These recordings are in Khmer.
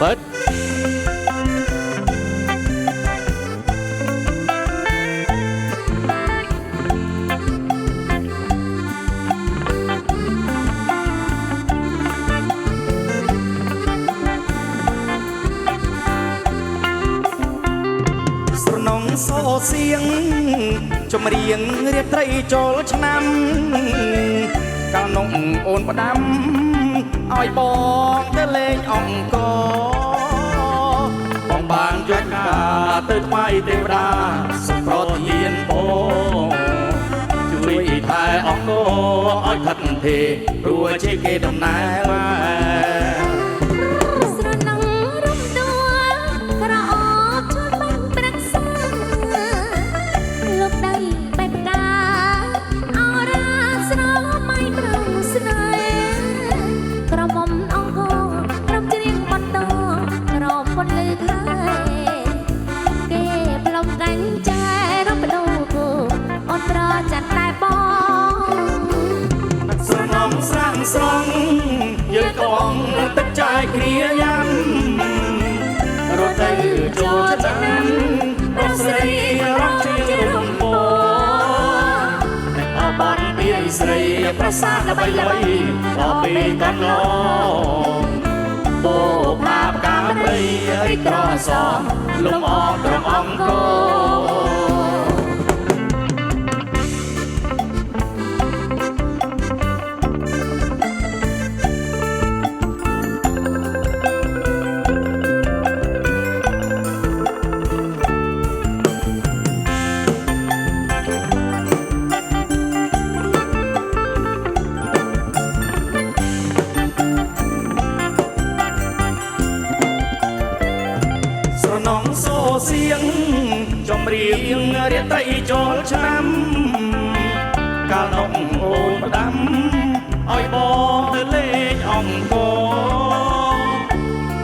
เบิดโซเสียงจมเรียงเรียบไตรโจลชนำกาวนงโอนประดำอ้อยบองเตเลงอ่องกอบองบางจวนกาตึกไม้เทวดาสุโปรดเยียนโปช่วยทายอ่องโกอ้อยทัดเทรัวเชเกดมนายมาสองยืนกองตัดใจเคลียยันรถได้โจชนันรถใส่รถที่รุ่งโปอาบานเปียใส่ประสาทใบลอยต่อปีกันลองโบภาพการไปริกรอสองลงออกตรงองโกเสียงจมเรียงเรียไตโจลชนำกาลงโอนประดำอ้อยบองเตเลงอ่องโก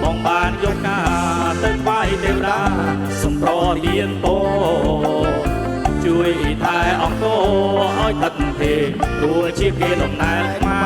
บองบานยกกาเต้นไหวเทวดาสมโปรดเดียนโปช่วยทายอ่องโกอ้อยตัดเทรัวชีพเกลมนายมา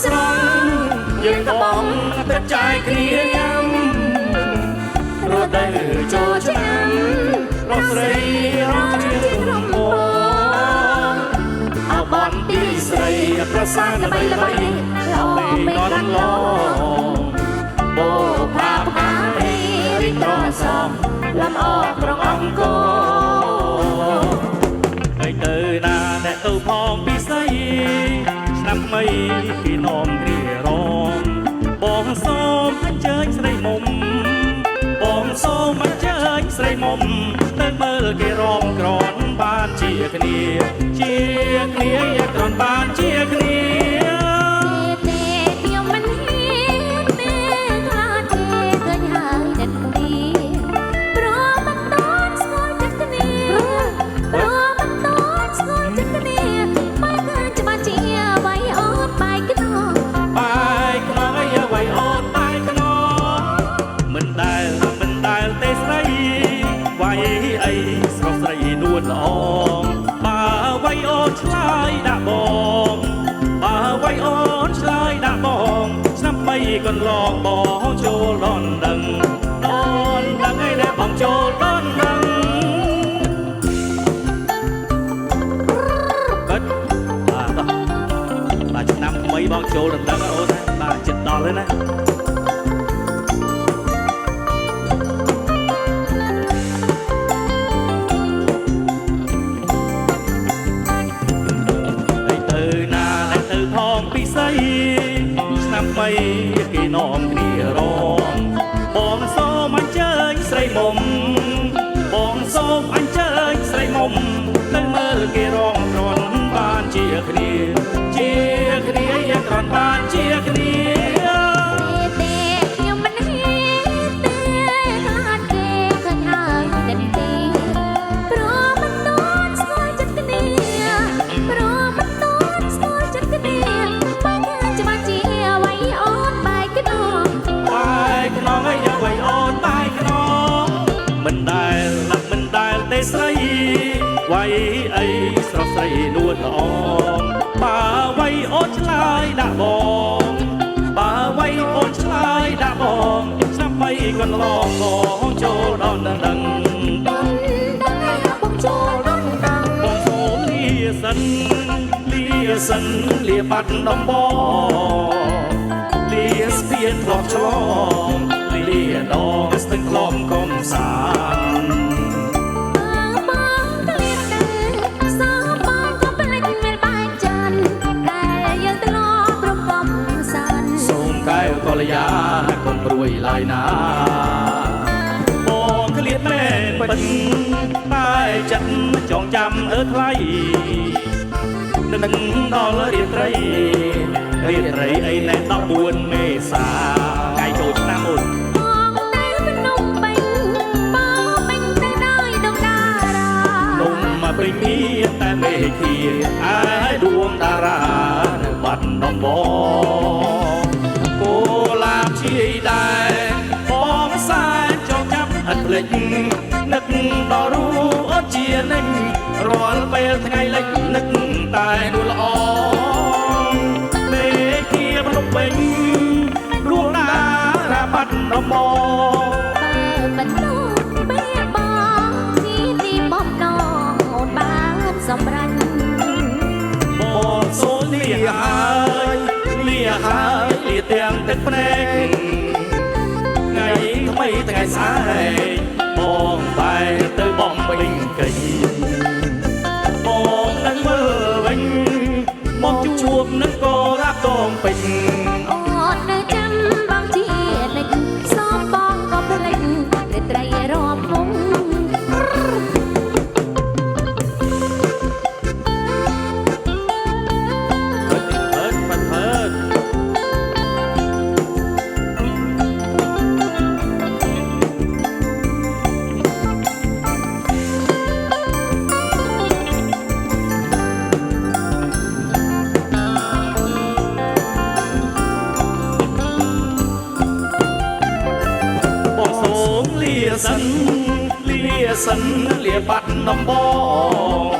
สองยืนกระบองตัดใจเคลียยำรถได้โจชนันรถใส่รถที่รุ่งโปอาบอนปีใส่ประสานใบใบเราไปนอนลองโบภาพหายริกรอสองลำออกตรงองโกไอเตอนาแดดตัวพองปีใส่นำไม่พี่น้องเรียร้องบองซ้อมมันเจยใส่มุมบองซ้อมมันเจยใส่มุมเติมเมื่อเกร้องกรอนบ้านเชียร์คเนียเชียร์คเนียอย่ากรอนบ้านเชียร์คเนียลองมาไว้โอนชลายดาบองมาไว้โอนชลายดาบองน้ำไปก่อนลองบองโจลอนดังให้ได้บองโจลอนดังก็มาจะนำไม่บองโจลอนดังโอ้ยมาจิตต่อเลยนะนำไปกีน้องเรียร้องบองโซมันเจยใส่มุมบองโซมันเจยใส่มุมตั้งเมื่อกีร้องกรอนบ้านเชียร์คเนียอย่ากรอนบ้านเชียร์คเนีย រីនួនល្អបើໄວអូនឆ្លើយដាក់បងបើໄວអូនឆ្លើយដាក់បងឆ្នាំ3កន្លងបងចូលដល់ដឹងបងចូលដល់ដឹងបងសូមលាសិនលាបាត់ដំបងលាស្ពានធ្លាប់ឆ្លងលាដងស្ទឹងខ្លំកំសាន្តកល្យាកុំព្រួយឡើយណាបងឃ្លាតមែនពិតតែចិត្តចងចាំថ្លៃនឹងដល់រាត្រីអីណែ14មេសាថ្ងៃចូលឆ្នាំមុនបងតែភ្នំពេញបងពេញតែដោយដងតារានំមកពេញមានតែមេឃាឯដួងតារានៅបាត់ដំបងគោឡាបជាយដែរបងសែនចងចាំអត់ភ្លេចនឹកដល់រូបអូនជានិញរាល់ពេលថ្ងៃលិចនឹកតែនួនល្អមេឃាភ្នំពេញដួងតារាបាត់ដំបងបើមិនលូតពេលបងជាទីបំណងអូនបានសម្រេចបងសូនលាហើយលាទាំងទឹកភ្នែកថ្ងៃថ្មីថ្ងៃស្អែកបងបែរទៅបំពេញកិច្ចបងនឹងមើលវិញមកជួបនឹងក៏រាប់តងពេញអូននៅចាំបងជានិចសំបងក៏ភ្លេចតែត្រីរាប់មុំសិនលាបាត់ដំបង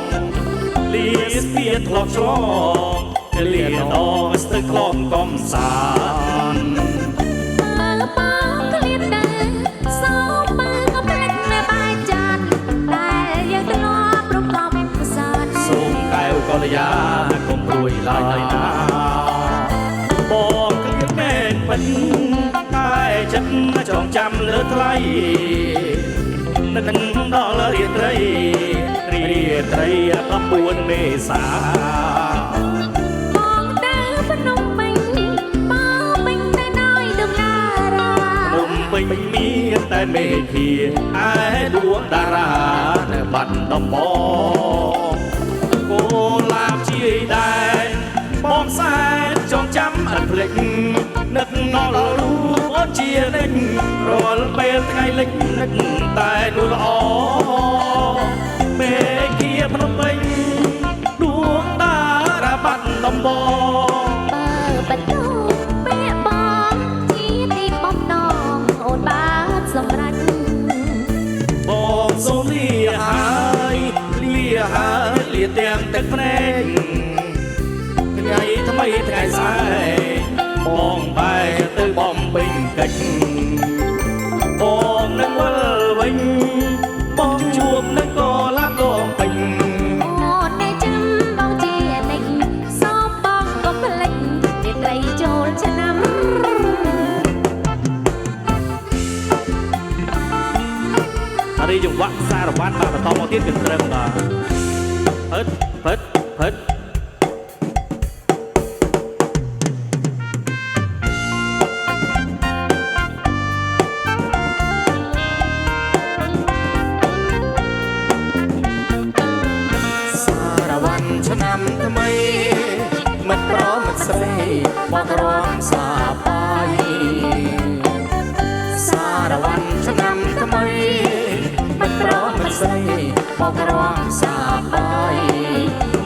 លាស្ពានធ្លាប់ឆ្លងលាដងស្ទឹងខ្លំកំសាន្តមើលបងក្លៀតដែរសោមើលក៏ភ្លេចនៅបាយចានតែយើងធ្លាប់ប្រកបផ្សានសូមកែវកល្យាកុំព្រួយឡើយណាបងក្លៀតមែនពិនតែចិត្តចងចាំលើថ្លៃនឹងដល់រាត្រី14មេសាបងទៅភ្នំពេញបងពេញតែដោយដងតារាភ្នំពេញមានតែមេឃាឯដួងតារានៅបាត់ដំបងគោឡាបជាយដែរបងសែនចងចាំអត់ភ្លេចនឹកដល់រូបអូនជានិញរាល់ពេលថ្ងៃលិចនឹកតែនួនល្អមេឃាភ្នំពេញដួងតារាបាត់ដំបងបើបន្ទោពេលបងជាទីបំណងអូនបានសម្រេចបងសូមលាទាំងទឹកភ្នែកថ្ងៃថ្មីថ្ងៃស្អែកបងបែរទៅបំពេញកិច្ចបងនឹងវិលវិញបងជួបនឹងក៏ឡាប់ដងពេញអូននៅចាំបងជានិចសំបងក៏ភ្លេចជាត្រីចូលឆ្នាំរីចង្វាក់សារវ័នបាទបន្តមកទៀតគឺត្រឹមបាទផិតឆ្នាំថ្មីមិត្តប្រមិត្តស្រីមករំសាបាយសារវ័នឆ្នាំថ្មីមិត្តប្រមិត្តស្រីមករំសាបាយ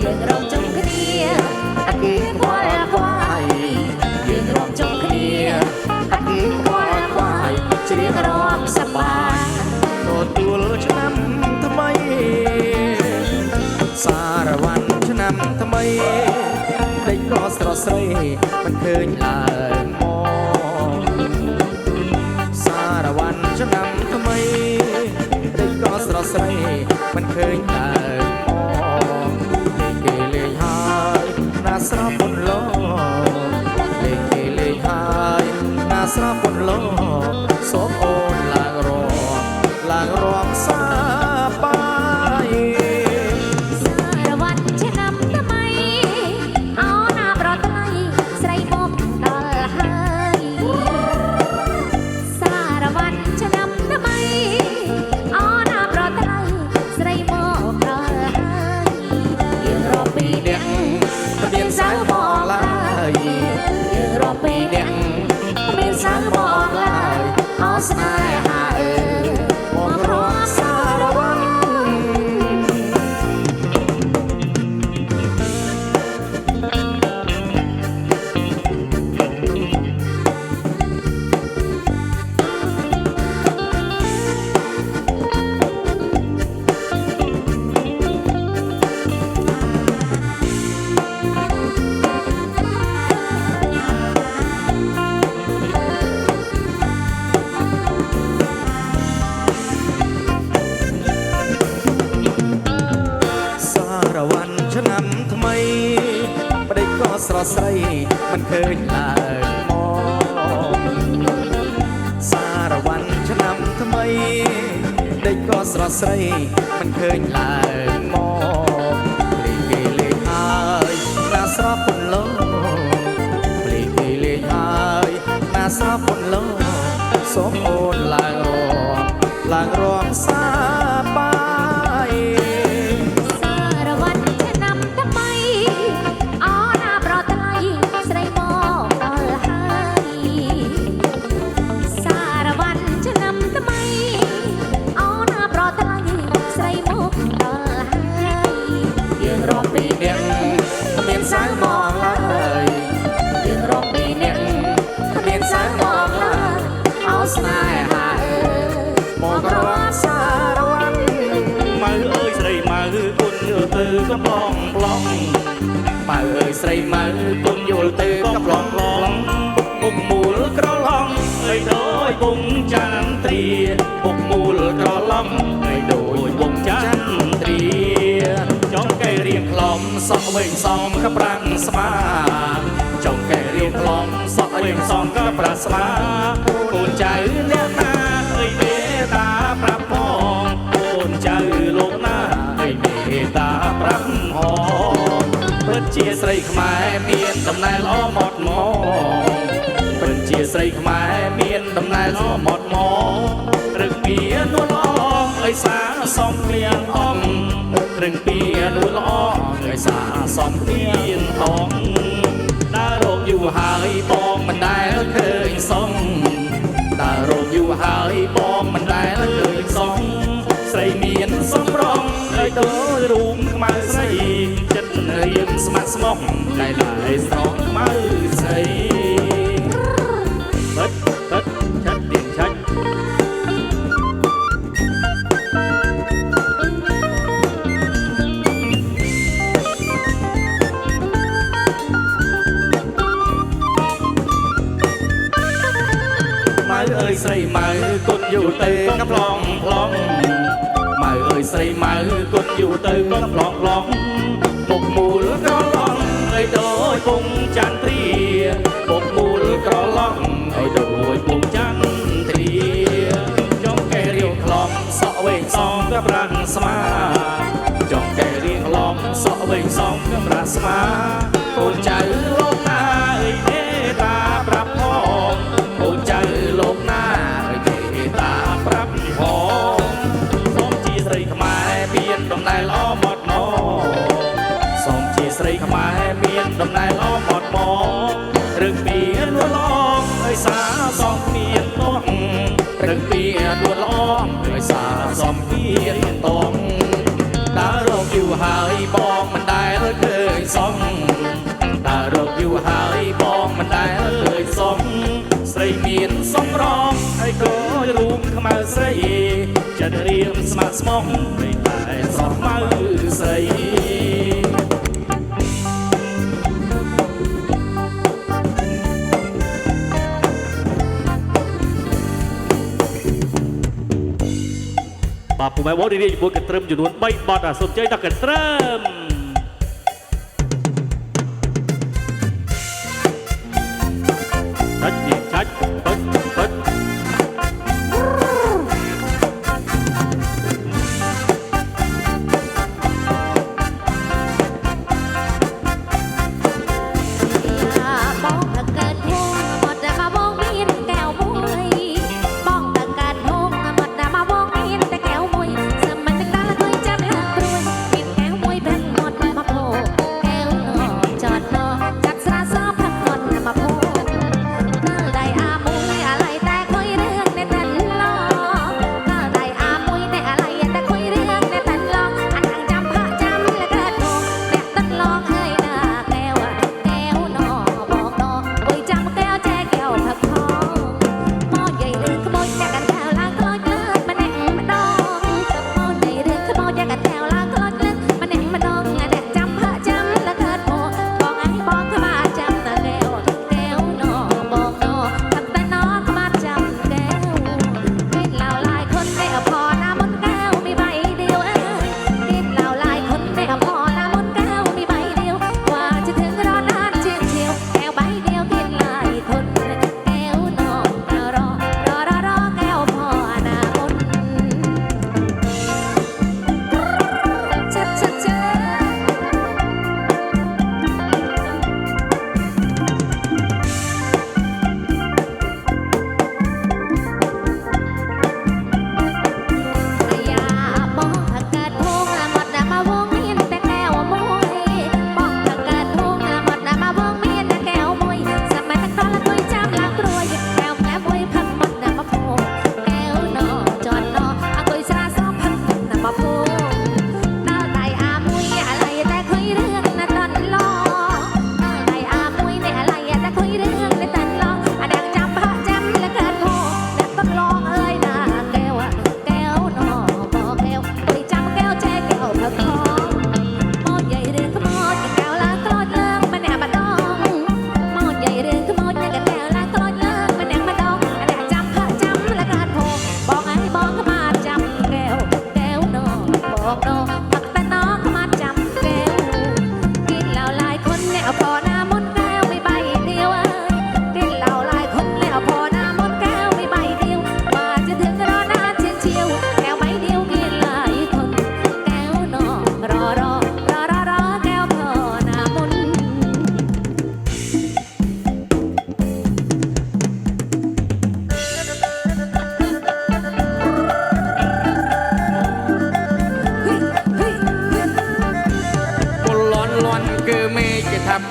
យើងរំជុំគ្នាអាគីខ្វល់ខ្វាយយើងរំជុំគ្នាអាគីខ្វល់ខ្វាយជ្រៀងរំសប្បាយទទួលឆ្នាំថ្មីសារវ័ន ក៏ស្រស់ស្រីមិនឃើញឡើងមកសារវ័នឆ្នាំថ្មីតែក៏ស្រស់ស្រីមិនឃើញឡើងមកគេលេងហើយណាស្រស់ពុនលោលេងគេលេងហើយណាស្រស់ពុនលោសូមអូនឡើងរំសាបាយសារវ័នឆ្នាំថ្មីអោណាប្រថ្លៃស្រីមកដល់ហើយសារវ័នឆ្នាំថ្មីអោណាប្រថ្លៃស្រីមកដល់ហើយយើងរកពីអ្នកមានសៅមកឡើយយើងរកពីអ្នកមានសៅមកឡើយអោស្នេហាអើយមករកសារវ័នឆ្នាំថ្មីប្តីក៏ស្រស់ស្រីមិនឃើញឡើងមកសារវ័នឆ្នាំថ្មីប្តីក៏ស្រស់ស្រីមិនឃើញឡើងមកលេងគេលេងហើយណាស្រស់ពុនលោលេងគេលេងហើយណាស្រស់ពុនលោសូមអូនឡើងរំសាបាយមានសៅមកឡើយយើងរកពីអ្នកមានសៅមកឡើយអោស្នេហាអើយមករកសារវ័នម៉ៅអើយស្រីម៉ៅគុណយល់ទៅកំឡងប្លង់ម៉ៅអើយស្រីម៉ៅគុណយល់ទៅកំឡងប្លង់មុខមូលក្រឡំឲ្យដោយវងចន្ទ្រាមុខមូលក្រឡំឲ្យដោយវងចន្ទ្រាចង់កែរៀងខ្លំសក់វិញសំកប្រាំងស្មាចង់កែរៀងខ្លំសក់វិញសំកប្រាំងស្មាកូនចៅអ្នកណាអើយមេតាប្រាប់ផងកូនចៅលោកណាអើយមេតាប្រាប់ផងពិតជាស្រីខ្មែរមានដំណើរល្អម៉ត់មកពិតជាស្រីខ្មែរមានដំណើរល្អម៉ត់មករឹងពីនួនល្អឲ្យសាសំគ្លៀងអង្គរឹងពីនួនល្អឲ្យសាសំគ្លៀងអង្គដើររកយូរហើយបងមិនដែលឃើញសំដើររកយូរហើយបងមិនដែលឃើញសំស្រីមានសំរងឲ្យដូចរូងខ្មៅស្រីចិត្តរៀងស្មាត់ស្មុកតែឡើយស្រងខ្មៅស្រីបិទឆាត់ទៀងឆាច់ម៉ៅអើយស្រីម៉ៅគុណយូរទៅកំឡងប្លង់ម៉ៅអើយស្រីម៉ៅគុណយូរទៅកំឡងប្លង់មុខមូលក្រឡំឲ្យដោយពងចន្ទ្រាមុខមូលក្រឡំឲ្យដោយពងចន្ទ្រាចង់កែរៀងខ្លំសក់វែងសំកប្រាំងស្មាចង់កែរៀងខ្លំសក់វែងសំកប្រាំងស្មាកូនចៅលោកណាអើយទេតាប្រាប់ផងកូនចៅលោកណាអើយទេតាប្រាប់ផងសូមជាស្រីខ្មែរមានដំណើរល្អម៉ត់មកសូមជាស្រីខ្មែរមានដំណើរល្អម៉ត់មករឹងពីនួនល្អឲ្យសាសំគ្នាតោះរឹងពីនួនល្អឲ្យសាសំគ្នាតោះដើររកយូរហើយបងមិនដែលឃើញសំដើររកយូរហើយបងមិនដែលឃើញសំស្រីមានសំរងហើយក៏រូងខ្មៅស្រីចិត្តរៀងស្មាក់ស្មុកមិនតែស្រស់ខ្មៅស្រី បាទពុំម៉ែបងរីករាយជាមួយកន្ទ្រឹមចំនួន3បទសូមជ័យដល់កន្ទ្រឹមឆាច់នេះឆាច់ពិតពិត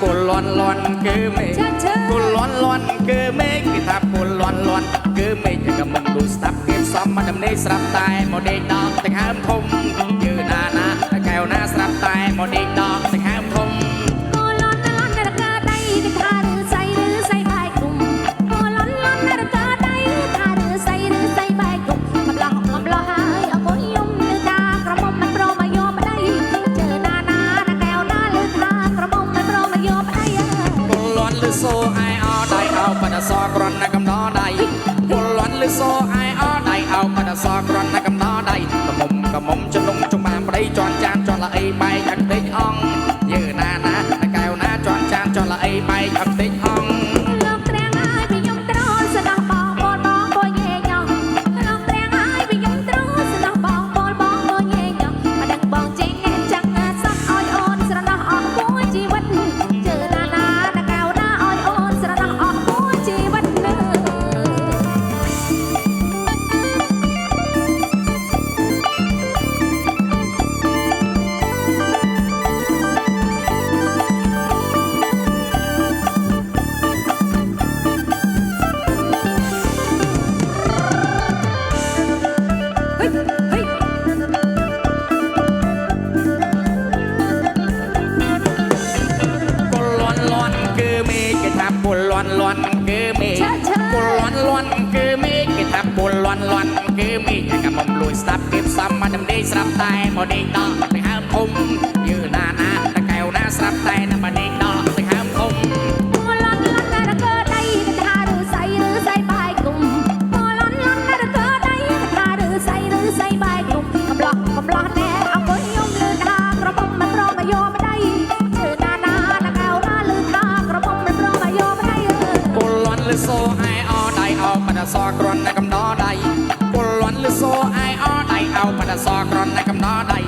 cô loan loan cứ mê cô loan loan cứ mê cứ tháp cô loan loan cứ mê cho cả mình đủ sắp kiếm xóm mà đầm nê sắp tay một đêm đó tình ham thùng như na na kèo na sắp tay một đêm đó tình ham thùng cô loan loan đã cả đây cái thà đưa say bài cùng cô loan loan đã cả đây thà đưa say bài cùng mập lo hai ở cô nhung như taกระมมันโปรมาโยมาได้เจอนานาแก้วนาลือทากระมมันโปรมาโยมาได้cô loanลือโซไอเอาได้เอาปัดซอกรอนนักกำนอได้cô loanลือโซไอเอาได้เอาปัดซอกรอนนักกำนอได้กระมจะนุ่งจงมาไปจอนจานจอนละไอใบอักติดอ่องยืนนานาแก้วนาจอนจานจอนละไอใบอักติดอ่องលោកត្រែងហើយពីខ្ញុំត្រោស្ដោះបងបងញេញងលោកត្រែងហើយពីខ្ញុំត្រោស្ដោះបងបងញេញងមកដឹងបងចេញចាំងសោះឲ្យអូនស្រណោះអស់មួយជីវិតជឿណាណាកៅណាឲ្យអូនស្រណោះអស់មួយជីវិតលើcô loan loan cứ mê cô loan loan cứ mê cái tháp cô loan loan cứ mê nhà cả mông lùi sắp kiếm xăm mà đâm đi sắp tay một đi đó tình ham thùng như na na ta kêu na sắp tay nằm mà đi đó tình ham thùng cô loan loan đã cơ đây thà đưa say bài cùng cô loan loan đã cơ đây thà đưa say bài cùng សក្រន់នៅកំដរដៃពលលន់លឺសូអាយអដៃអោបាត់សក្រន់នៅកំដរដៃ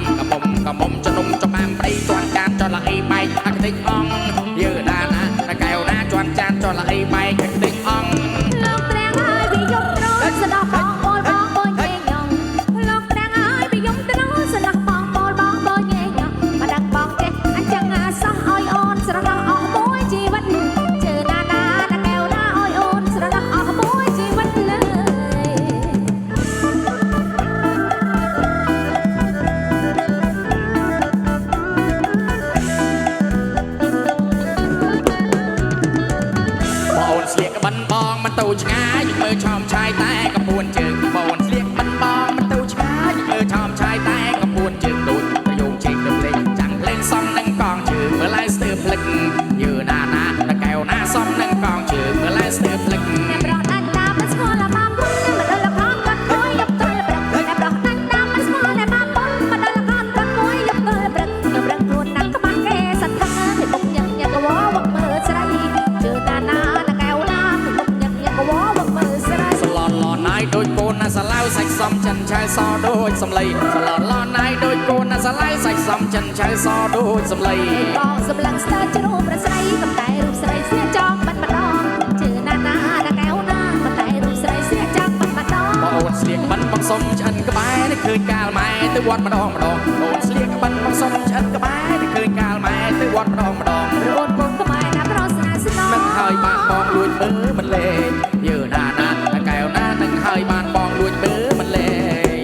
កំមុំចនុំចំអាមប្តីជន់ចានចលអីបែកអាក្តិចអង្គយើដាណាតែកែវណាជន់ចានចលអីបែកអាក្តិចអង្គ លោកត្រាំងហើយពីយំត្រង់ស្ដោះបងបូនញេញងលោកត្រាំងហើយពីយំត្រង់ស្ដោះបងបូនញេញងមកដឹងបងចេះអញ្ចឹងអាសោះឲ្យអូនស្រណោះអស់មួយជីវិតជឿណាណាណាកែវណាឲ្យអូនស្រណោះអស់មួយជីវិតលើយ បងស្លៀកក្បិនបងមិនទៅឆ្ងាយមើលឆោមឆាយតែកំពួនជើងបងស្លៀកក្បិនបងមិនទៅឆ្ងាយមើលឆោមឆាយតែកំពួនជើងដូចប្រយោគជេកទៅលេងចាំងលេងសំនឹងកងជើងមើលឡាយស្ទើរភ្លឹកយើណាណាតកែវណាសំនឹងកងជើងមើលឡាយស្ទើរភ្លឹក អ្នកប្រោះដាច់តាមមិនស្គាល់តែមកពុនមិនដល់លខនគាត់មួយយប់ទល់ព្រឹកអ្នកប្រោះដាច់តាមមិនស្គាល់តែមកពុនមិនដល់លខនគាត់មួយយប់ទល់ព្រឹកខ្ញុំរឹងខ្លួនណាស់ក្បាច់គេសន្តាពីមុខញឹកញឹកកវវឹកមើលស្រីជឿតាណាតកែវណាពីមុខញឹកញឹកកវវឹកមើលស្រី សឡនឡណៃដូចកូនណាសាឡាវសាច់សំចិនឆៅសដូចសំឡីសឡនឡណៃដូចកូនណាសាឡាវសាច់សំចិនឆៅសដូចសំឡី បងសម្លឹងស្ទើរជ្រូប្រស្រីកំតែរូបស្រីស្នៀចង់បាត់ម្ដងជឿណាណាតកែវណាកំតែរូបស្រីស្នៀចង់បាត់ម្ដង បងអូនស្លៀកក្បិនបងសុំឆ្អិនក្បែរនេះឃើញកាលម៉ែទៅវត្តម្ដងអូនស្លៀកក្បិនបងសុំឆ្អិនក្បែរនេះឃើញកាលម៉ែទៅវត្តម្ដង ប្រូនគុំខ្មែរណាប្រស្នាស្នង នឹងហើយបានបងលួចមើលមិនលេងយើណាណាតកែវណានឹងហើយបានបងលួចមើលមិនលេង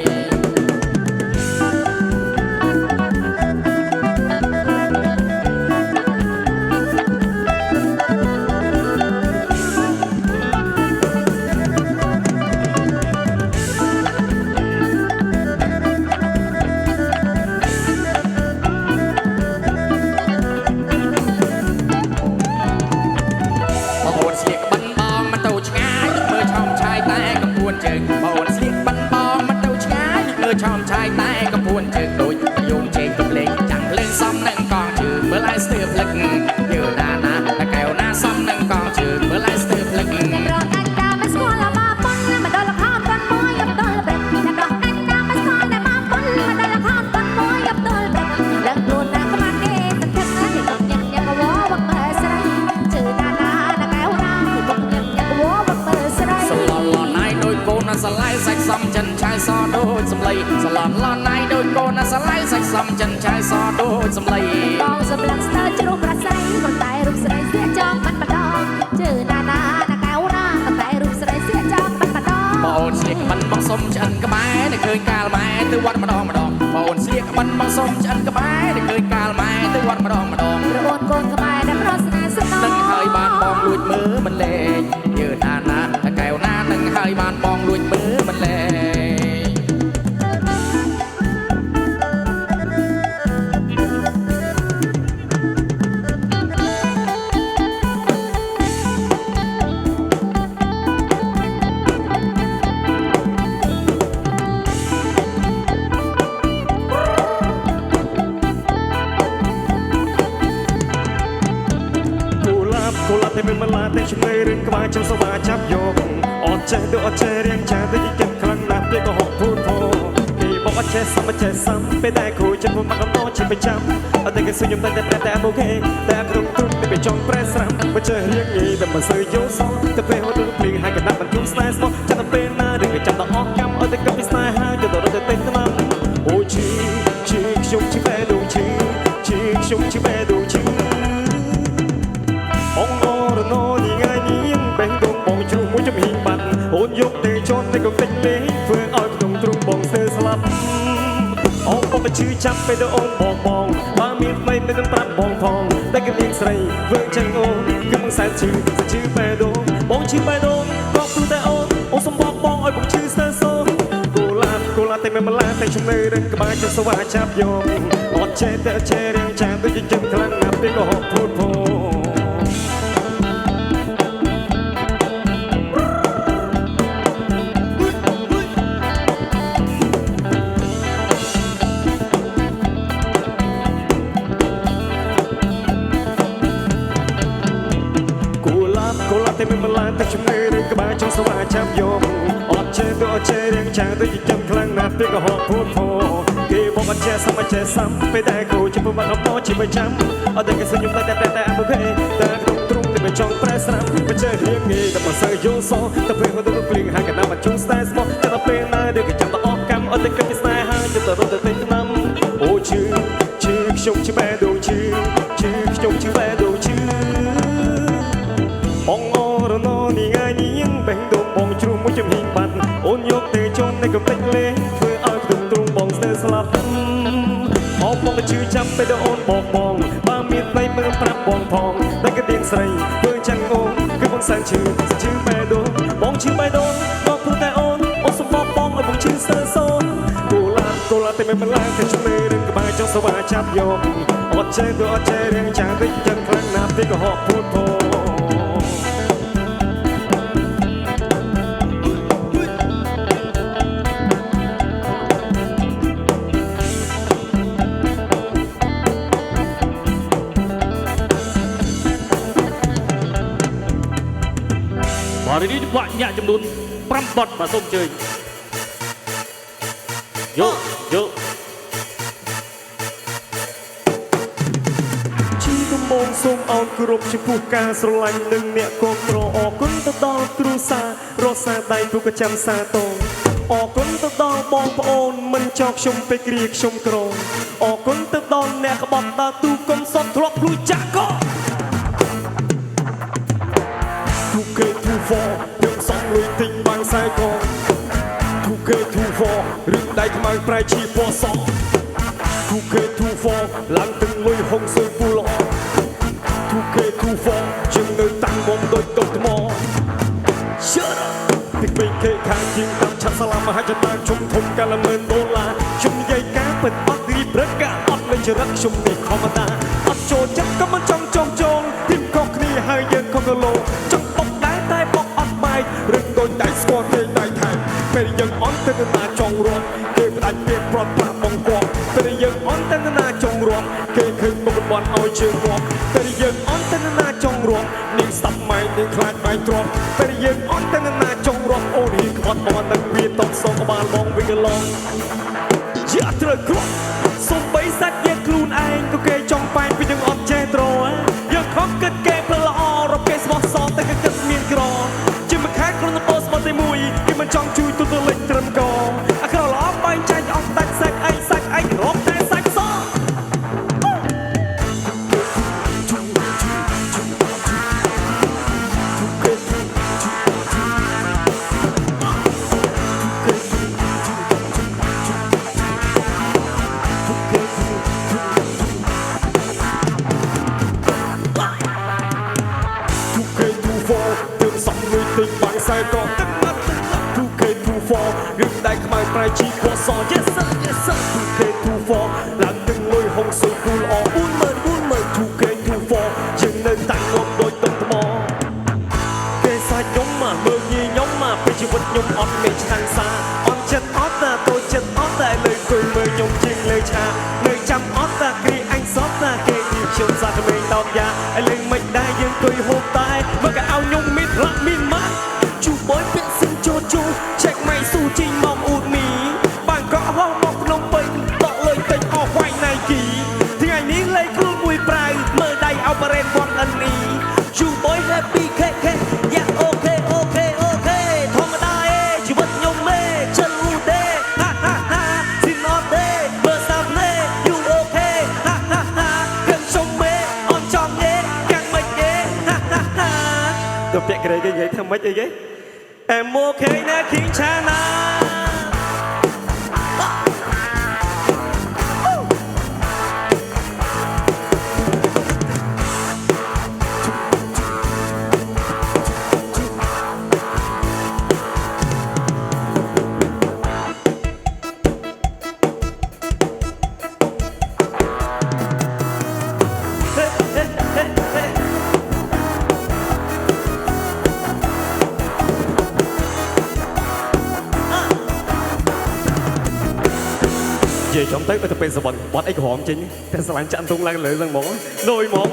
បងអូនស្លៀកក្បិនបងមិនទៅឆ្ងាយមើលឆោមឆាយតែកំពួនជើងបងអូនស្លៀកក្បិនបងមិនទៅឆ្ងាយមើលឆោមឆាយតែកំពួនជើងដូចយងជេងកំលេងចាំងលេងសំនឹងកងជើងមើលឲ្យស្ទើរភ្លឹកយើណាណាតកែវណាសំនឹងកងជើងមើលឲ្យស្ទើរភ្លឹក អ្នកប្រោះដាច់តាមមិនស្គាល់តែមកពុនមិនដល់លខនគាត់មួយយប់ទល់ព្រឹកអ្នកប្រោះដាច់តាមមិនស្គាល់តែមកពុនមិនដល់លខនគាត់មួយយប់ទល់ព្រឹកដឹងខ្លួនណាក្បាច់គេសន្តិណាពីមុខញឹកញឹកកវវឹកមើលស្រីជឿណាណាតកែវណាពីមុខញឹកញឹកកវវឹកមើលស្រី សឡនឡណៃដូចកូនណាសាឡាយសាច់សំចិនឆាយសដូចសំឡីសឡនឡណៃដូចកូនណាសាឡាយសាច់សំចិនឆាយសដូចសំឡី បងសម្លឹងស្ទើរជ្រូកប្រស្រីកំតែរូបស្រីស្នៀចចង់បាត់ម្ដងជឿណាណាតកែវណាកំតែរូបស្រីស្នៀចចង់បាត់ម្ដង បងអូនស្លៀកក្បិនបងសុំឆ្អិនក្បែរនេះឃើញកាលម៉ែទៅវត្តម្ដងបងអូនស្លៀកក្បិនបងសុំឆ្អិនក្បែរនេះឃើញកាលម៉ែទៅវត្តម្ដង ប្រពន្ធកូនខ្មែរដែលប្រស្នាស្នង នឹងហើយបានបងលួចមើលមិនលេងយើណាណាតកែវណានឹងហើយបានបងលួចមើលមិនលេង គូឡាតែមិនមកឡាតែឆ្ងើយរឿងក្បាលចាំសវាចាប់យកអត់ចេះដូចអត់ចេះរៀងចាទៅចិត្តខ្លាំងណាស់ពេលក៏ហត់ធូរធរគេบอกអត់ចេះសំពេលតែគ្រូចាំមកកំណត់ជាប្រចាំអត់តែគេសួរខ្ញុំតែអូខេតែគ្រប់ទ្រុំទៅចង់ប្រែស្រាំបើចេះរៀងញីតែមិនសូវយល់សោះតែពេលហត់ភ្លីហើយកណ្ដាប់បន្ទុំស្នេហ៍ស្មោះចាំតែពេលណាឬក៏ចាំតែអស់កម្មអត់តែកពីស្នេហ៍ទៅដល់ទៅពេលតាមអូជីខ្ញុំជីបែដូជីខ្ញុំជីបែដូជី ông ngô rồi nô đi ngay niên bên đông bông chu mũi chấm hình bắn hôn dục để chônในกติเลphương ơi đồng trung bông sơ slap ông bôngไปชื่อจับไปเด้อองบองบองบางมีไม่เป็นปรับบองทองได้กันเองใส่เvương chân ô cứมึงใส่ชื่อไปโดนบองชื่อไปโดนก็คือแต่องสมบอกบองเอ้ยบองชื่อเซอร์โซกูลาแต่ไม่มาลาแต่ชุ่มเลยเรื่องกบายจะสว่างจับโยมอดเชแต่เชเรียงจางด้วยจิตคลั่งนับได้ก็หอบพูดโพ គ កូឡាតែមិនឡាតែជំនឿនឹងក្បាលចង់ស្វាចាប់យកអត់ចេះទៅអត់ចេះរៀងចាទៅចាំខ្លាំងណាស់ពីកុហកพูดโพគេบอกអត់ចេះសមចេះសំពេលតែគូជិះពុំមកមកជិះមិនចាំអត់តែគេសខ្ញុំតែអូខេតែក្នុងទ្រុងតែមិនចង់ប្រែស្រាប់មិនចេះរៀងងាយតែមកសើយល់សតែពេលហត់ទៅភ្លៀងហាកណាមកជុំស្តែស្មោះតែពេលណាដែលគេចាំតអស់កម្មអត់តែគេស្នេហាទៅរត់ទៅពេញឆ្នាំអូជឿខ្ញុំជឿបែដូជឿខ្ញុំជឿបែដូជឿបងអរណនីងាយញៀងបេះដូងបងជ្រុះមួយចំហៀងបាត់អូនយកទៅជុំในកំតិចលេងធ្វើឲ្យក្នុងទ្រុងបងស្ទើរស្លាប់អោបងក៏ជឿចាំទៅដល់អូនបងបើមានប្តីមើលប្រាប់បងផងតែក៏ទៀងស្រីធ្វើចឹងអូនគឺបងសែនជឿបែដូងបងជឿបែដូងក៏ព្រោះតែអូនសុំបងឲ្យបងជឿស្ទើរសូនគូឡាតែមិនឡាតែជំនឿនឹងក្បាលចង់ស្វាចាប់យកអត់ចេះទៅអត់ចេះរៀងចាវិញចឹងខ្លាំងណាស់ពីកុហកพูดโพបរិយាបាក់ញាក់ចំនួន5បទបាទសូមអញ្ជើញយកជីកំបងសូមអោនគោរពចំពោះការស្រឡាញ់និងអ្នកគាំទ្រអរគុណទៅដល់គ្រួសាររសាដៃពុកចាំសាតងអរគុណទៅដល់បងប្អូនមិនចោលខ្ញុំពេកគ្រាខ្ញុំក្រងអរគុណទៅដល់អ្នកក្បត់ដើរទូកុំសត់ធ្លាប់ភ្លួចចាក់កទូគេទូហ្វយើងសំលុយទិញបាំងខ្សែកទូគេទូហ្វរឿងដៃខ្មៅប្រែជីពណ៌សទូគេទូហ្វឡើងទឹកលុយហុងស៊ុយពូល្អទូគេទូហ្វជាងនៅតាំងមុំដូចតុកថ្មឈើពីពេញគេខាងជាងតាមឆាត់សាឡាមហាចតាជុំធំកាល$1,000,000ខ្ញុំនិយាយការពិតអត់រីព្រឹកកាអត់លេចរិតខ្ញុំនេះខំតាអត់ចូលចិត្តក៏មិនចង់ចងទីមខុសគ្នាហើយយើងខុសក៏លោចង់បុកដែរតែបុកអត់បែករឹងដូចដៃស្គាល់ទេដៃថែមពេលយើងអន់ទៅណាចង់រត់គេផ្ដាច់ពីប្រត់ប្រាក់បងគាត់ពេលយើងអន់ទៅណាចង់រត់គេឃើញមុខបនឲ្យជើងគាត់ពេលយើងអន់ទៅណាចង់រត់នាងស្ដាប់ម៉ៃនាងខ្លាចបែកទ្រាំពេលយើងអន់ទៅណាចង់រត់អូនហ៊ីក្បត់មកនឹងវាតបសងក្បាលបងវិញកន្លងជាត្រូវគ្រប់សំបីសាច់យើងខ្លួនឯងក៏គេចង់បែកពីយើងអត់ចេះត្រយើងខំគិតគេផ្លល្អរកគេស្មោះសរតែគេគិតមានក្រជាមិនខាតក្នុងតបស្បត់តែមួយគេមិនចង់ជួយទូទៅលេចត្រឹមកអាក្រល្អបែងចែកអស់ដាច់សាច់ឯងរកតែសាច់សបាំងខ្សែកទឹកណាត់2K 2 4រឿងដៃខ្មៅប្រែជីពណ៌ស Yes sir 2K 2 4ឡើងទឹកលុយហុងស៊ុយគូលអ40000 2K 2 4ជាងនៅតាំងងំដូចតុកថ្មគេសាច់ខ្ញុំមកមើលងាយខ្ញុំមកពេលជីវិតខ្ញុំអត់មានឆ្នាំងសាអត់ចិត្តអត់តែតូចចិត្តអត់តែលើគួយមើលខ្ញុំជាងលើឆានៅចាំអត់តែគ្រីអញសតតែគេនិយាយខ្ញុំសាក្មេងតោកយ៉ាឥឡូវមិនដែរយើងគួយហូបតែមកកៅខ្ញុំមានផ្លាក់មានម៉ាក់ជួបយពាក់សិនជោចេកម៉ៃស៊ូជីងមកអ៊ូតមីបាងកក់ហោះមកក្នុងពេញតក់លុយពេញអស់វាយណៃគីថ្ងៃនេះលេខខ្លួនមួយប្រៅមើលដៃអោបរ៉េនវ៉ាន់អិននីជួបយ happy cake យ៉ាអូខេធម្មតាអេជីវិតខ្ញុំមេចិនអ៊ូទេហាស៊ីណតទេបើសាប់ណេ you okay គិនសុំមេអត់ចង់ទេកាំងមិនទេទៅពាក់ក្រែគេនិយាយថាម៉េចអីគេEm okay nè khiến cha na về trong tết mới tập bên sờ bọt bọt ấy hòm chính cái sờ lạnh chặn tung lan lưỡi lần mỏ nồi mỏ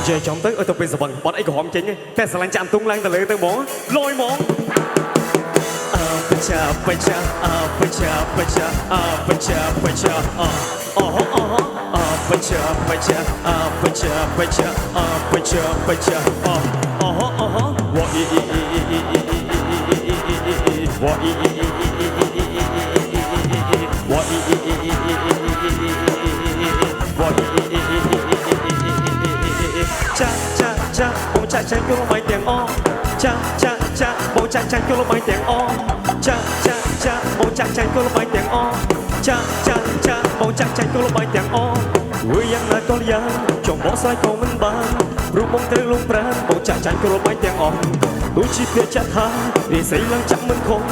Giờ chọn tới ở tập bên sập bọn ấy của họ chính cái sờ lạnh chạm tung lên từ lưỡi tới mỏ lôi mỏ cha cha cha bông cha cha kêu máy tiếng o cha cha cha bông cha cha kêu máy tiếng o cha cha cha bông cha cha kêu máy tiếng o cha cha cha bông cha cha kêu máy tiếng o vui yang na con yang chồng bỏ sai con mình ban rụt bông tê lung pran bông cha cha kêu máy tiếng o tôi chỉ biết cha tha để xây lăng chắc mình không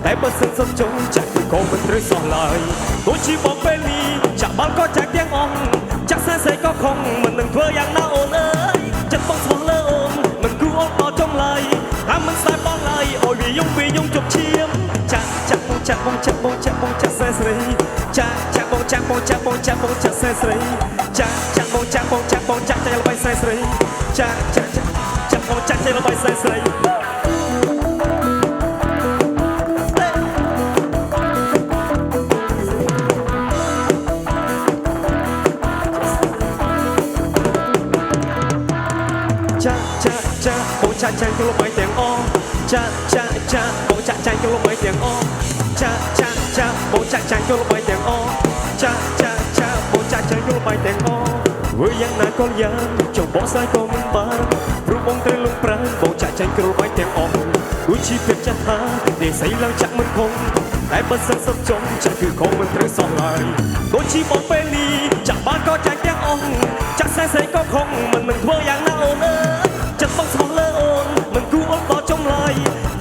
แต่บนเส้นสมจงจากที่โกมันรึสองลายตัวชีบอกเป็นลีจากบ้านก็จากเตียงอ่องจากแสนใสก็คงมันหนึ่งเพื่ออย่างน่าโอนเอ้ยจะต้องทนเลิมมันกูอ่อนต่อจงไหลถ้ามันสายป้องไหลโอ้ยวียุ่งจบเชียมจากบงจากแสนใสจากบงจากแสนใสจากบงจากใจระบายแสนใสจากบงจากใจระบายแสนใสcha cha kêu lông máy tiếng o cha cha cha bông cha cha kêu lông máy tiếng o cha cha cha bông cha cha kêu lông máy tiếng o cha cha cha bông cha cha kêu lông máy tiếng o vui yang na con yang chồng bỏ sai con mình ban rụt bông tê lung pran bông cha cha kêu lông máy tiếng o đôi chi phiền cha tha để xây lăng chắc mình khôngแต่บนเส้นสมจงจะคือของมันตรึกสองลายตัวชีบอกเป็นลีจากบ้านก็จากเตียงอ่องจากแสนใสก็คงมันเพื่ออย่างน่าโอนเอ้ยจะต้องทนเลิมมันกูอ่อนต่อจงไหล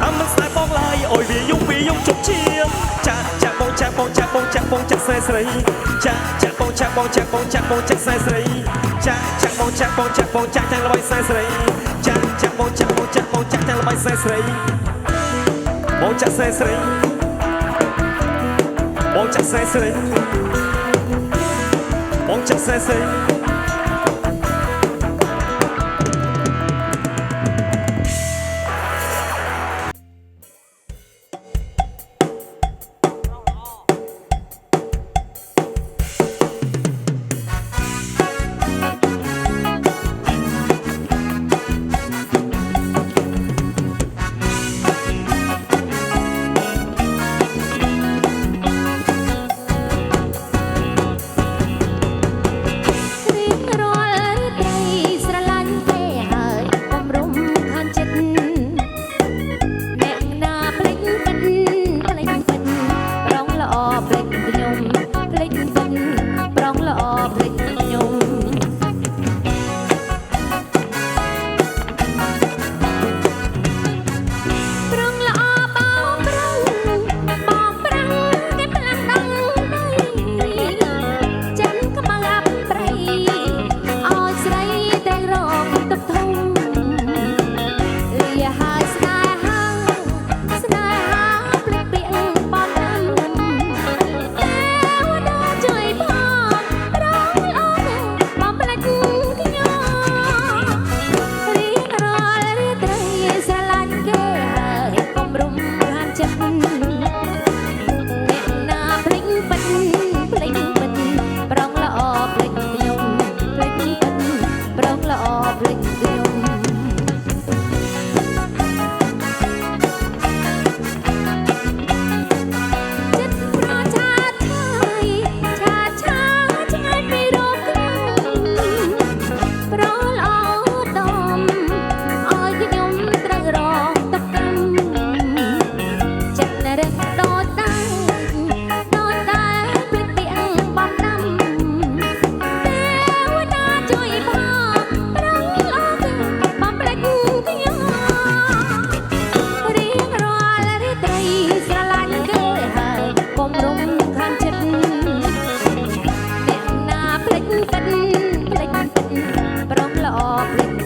ถ้ามันสายป้องไหลโอ้ยวียุ่งจบเชียมจากบงจากแสนใสจากบงจากแสนใสจากบงจากใจระบายแสนใสจากบงจากใจระบายแสนใสบงจากแสนใสบงจากแสนใสบงจากแสนใสเ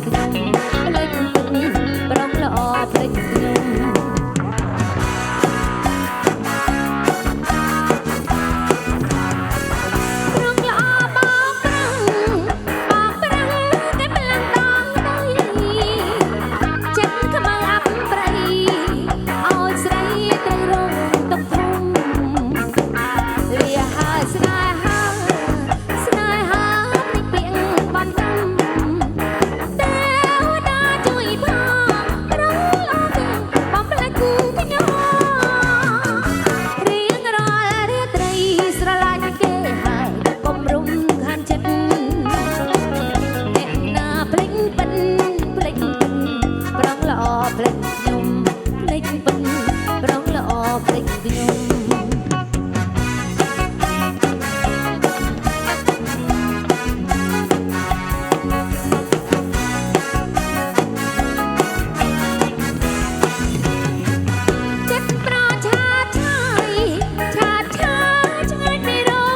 ខ្ញុំលេចប្រងល្អភ្លេចខ្ញុំ Hãy subscribe cho kênh Ghiền Mì Gõ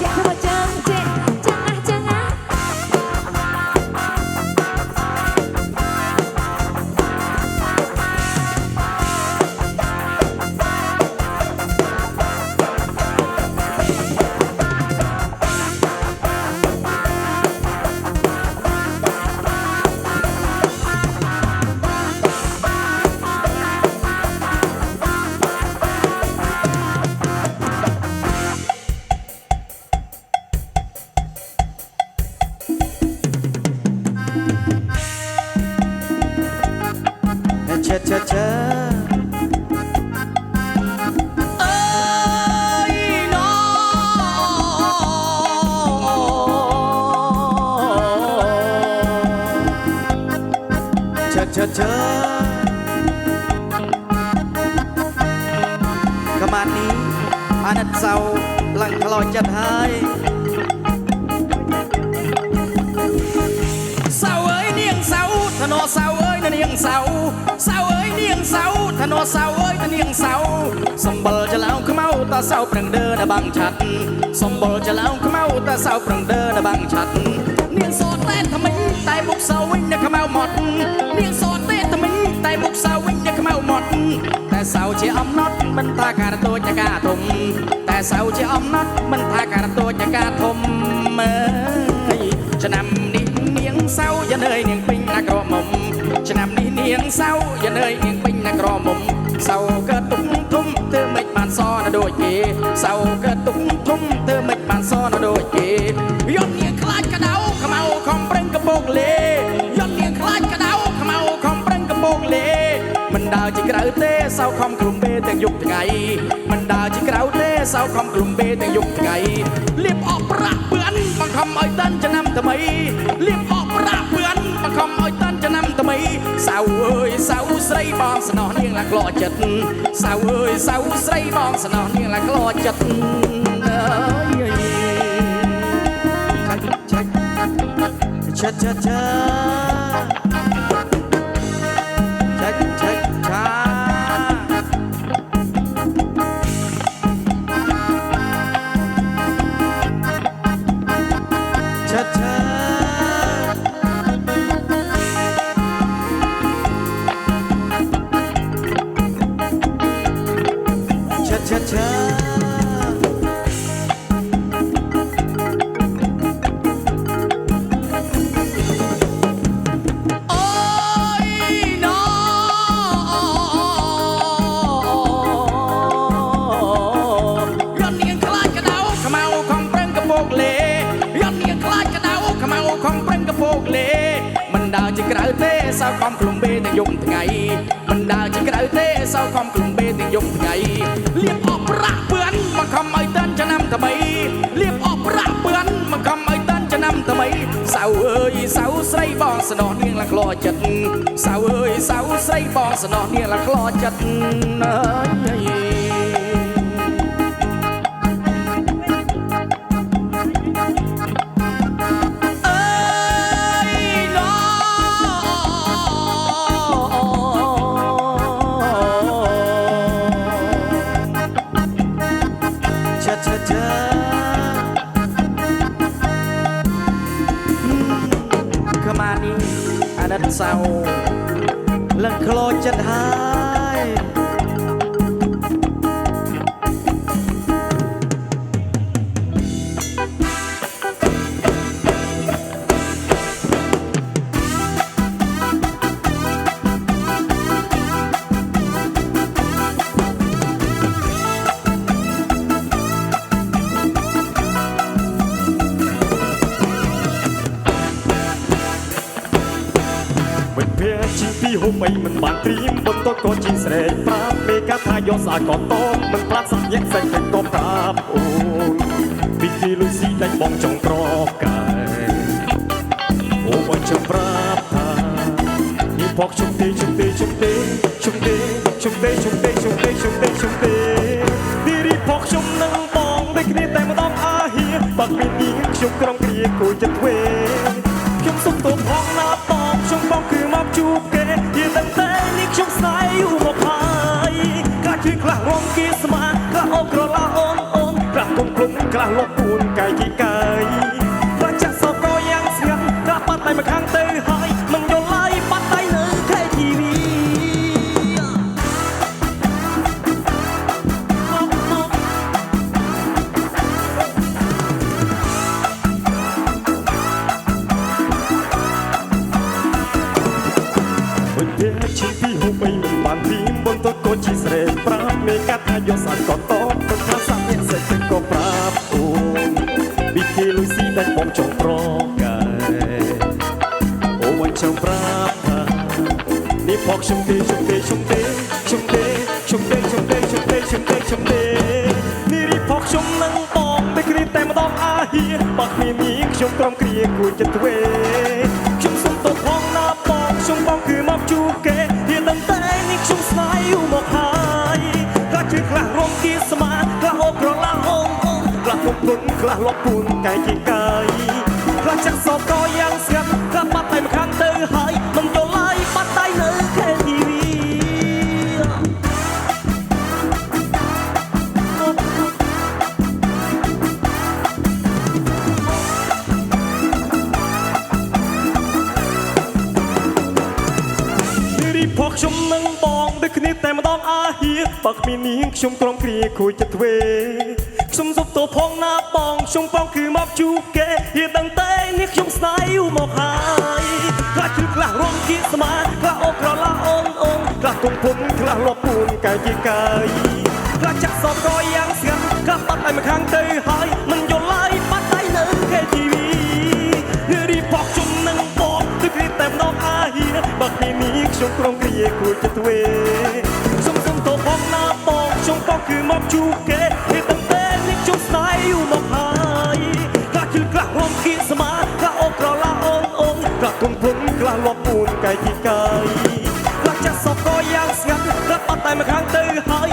để không bỏ lỡ เอ้ยน้องเขมานี้อานัดเศร้าหลังคลอยจัดให้เศร้าเอ้ยเนียงเศร้าถนนเศร้าเอ้ยเนียงเศร้าเศร้าเอ้ยเนียงเศร้าถนนเศร้าเอ้ยเนียงเศร้าสมบัติจะเล่าขมาตาเศร้าเปร่งเดินบางชัดสมบัติจะเล่าขมาตาเศร้าเปร่งเดินบางชัดเนียงโซเต้ทำไมตายบุกเศร้าวิ่งเนี่ยขมาหมดเนียงโซเต้ทำไมตายบุกเศร้าวิ่งเนี่ยขมาหมดแต่เศร้าเชี่ยอมน็อตมันตาการตัวจะกาทมแต่เศร้าเชี่ยอมน็อตมันตาการตัวจะกาทมจะนำนิ่งเนียงเศร้าอย่าเนยเนียงปิงนักรอมมจะนำนิ่งเนียงเศร้าอย่าเนยเนียงปิงนักรอมมเศร้าเกิดตุ้มทุ่มเธอไม่บานซ้อนโดยเกเศร้าเกิดตุ้มทุ่มเธอไม่บานซ้อนโดยเกย้อนเนียงคลาดกระเดาขมเอาของเปร่งกระโปงเล่ย้อนเนียงคลาดกระเดาขมเอาของเปร่งกระโปงเล่มันดาวจิกระเต้เศร้าคอมกลุ่มเบแต่ยุกไงมันดาวจิกระเต้เศร้าคอมกลุ่มเบแต่ยุกไงเรียบออกประเปือนบางคำอ้อยตันจะนำทำไมเรียบออกประเปือนบางคำอ้อยตันจะนำทำไมสาวเอ้ยสาวใส่บองสนอเนียงละกลอจัดสาวเอ้ยสาวใส่บองสนอเนียงละกลอจัดมันดาวจิกระเต้สาวคอมกลุ่มเบแต่ยงไงมันดาวจิกระเต้สาวคอมกลุ่มเบแต่ยงไงเรียบออกประเปือนมันคำไอ้ตันจะนำทำไมเรียบออกประเปือนมันคำไอ้ตันจะนำทำไมสาวเอ้ยสาวใส่บองสนอเนียงละคลอจัดสาวเอ้ยสาวใส่บองสนอเนียงละคลอจัดขมานี้อานัดเศร้าเลิกโคลจัดหาย ជីពីហូបអីមិនបានត្រៀមបន្ទាត់ក៏ជីស្រែកប្រាប់មេកាថាយកស្អាតក៏តបមិនផ្លាត់សាក់ញាក់សេចក្ដីក៏ប្រាប់អូនពីគេលុយស៊ីដាច់បងចង់ប្រកាយអូបងចង់ប្រាប់ថានេះផកជុំទេជុំទេជុំទេជុំទេជុំទេជុំទេជុំទេជុំទេជុំទេទីរីផកជុំនឹងបងដូចគ្នាតែម្ដងអាហៀបាក់ពីនេះខ្ញុំក្រុងគ្រាគួយចិត្តធ្វើខ្ញុំសុំទោសផងណាបងខ្ញុំបងគឺមកជួបគេនិយាយតែនេះខ្ញុំស្នេហ៍យូរមកហើយខ្លះជួយខ្លះរំគៀស្មាខ្លះអូនក្រឡាអូនខ្លះគុំគុំខ្លះលប់ពួនកាយជីកាយខ្លះចាក់សបក៏យ៉ាងស្ងាត់ខ្លះបាត់ដៃមកខាងទៅហើយមិនយល់ឡើយបាត់ដៃនៅខែជីវីជីពីហូបអីមិនបានទីមបន្ទាត់ក៏ជីស្រែកប្រាប់មេកាថាយកស្អាតក៏តបក៏ថាសាក់ញាក់សេចក្ដីក៏ប្រាប់អូនពីគេលុយស៊ីដាច់បងចង់ប្រកាយអូវិញចង់ប្រាប់ថានេះ នេះផកខ្ញុំទេនេះរីផកខ្ញុំនឹងបងតែគ្រាតែម្ដងអាហៀបើគ្មាននាងខ្ញុំក្រុមគ្រាគួរចិត្តទ្វេខ្ញុំសុំទៅផងណាបងខ្ញុំបងគឺមកជួបគេហ៊ានដឹងតែនេះខ្ញុំស្នេហ៍យូរមកហើយខ្លះជឿខ្លះរំគៀស្មាខ្លះអូក្រឡាអូនខ្លះគុំគុនខ្លះលបពួនកាយជាកាយខ្លះចាក់សោកក៏យ៉ាងស្ងាត់ខ្លះបាត់តែម្ខាងទៅហើយមិនយល់ឡើយបាត់តែនៅខេទីវីផកខ្ញុំនឹងបងដូចគ្នាតែម្ដងអាហៀបើគ្មាននាងខ្ញុំក្រុមគ្រាគួរចិត្តទ្វេខ្ញុំសុបទៅផងណាបងខ្ញុំបងគឺមកជួបគេហ៊ានដឹងតែនេះខ្ញុំស្នេហ៍យូរមកហើយខ្លះជឿខ្លះរំគៀស្មាខ្លះអូក្រឡាអូនខ្លះគុំគុំខ្លះលបពួនកាយជាកាយខ្លះចាក់សតក៏យ៉ាងស្ងាត់ខ្លះបាត់តែម្ខាងទៅហើយមិនយល់ឡើយបាត់តែនៅ KTV រីផកខ្ញុំនឹងបងដូចគ្នាតែម្ដងអាហៀបើគ្មាននាងខ្ញុំក្រុមគ្រាគួរចិត្តទ្វេសុំទៅផងណាបងខ្ញុំបងគឺមកជួបគេហ៊ានដឹងតែនេះខ្ញុំស្នេហ៍យូរមកហើយខ្លះជឿខ្លះរំគៀស្មាខ្លះអូក្រឡាអូនខ្លះគុំគុំខ្លះលបពួនកាយជាកាយខ្លះចាក់សពក៏យ៉ាងស្ងាត់ខ្លះបាត់តែម្ខាងទៅហើយ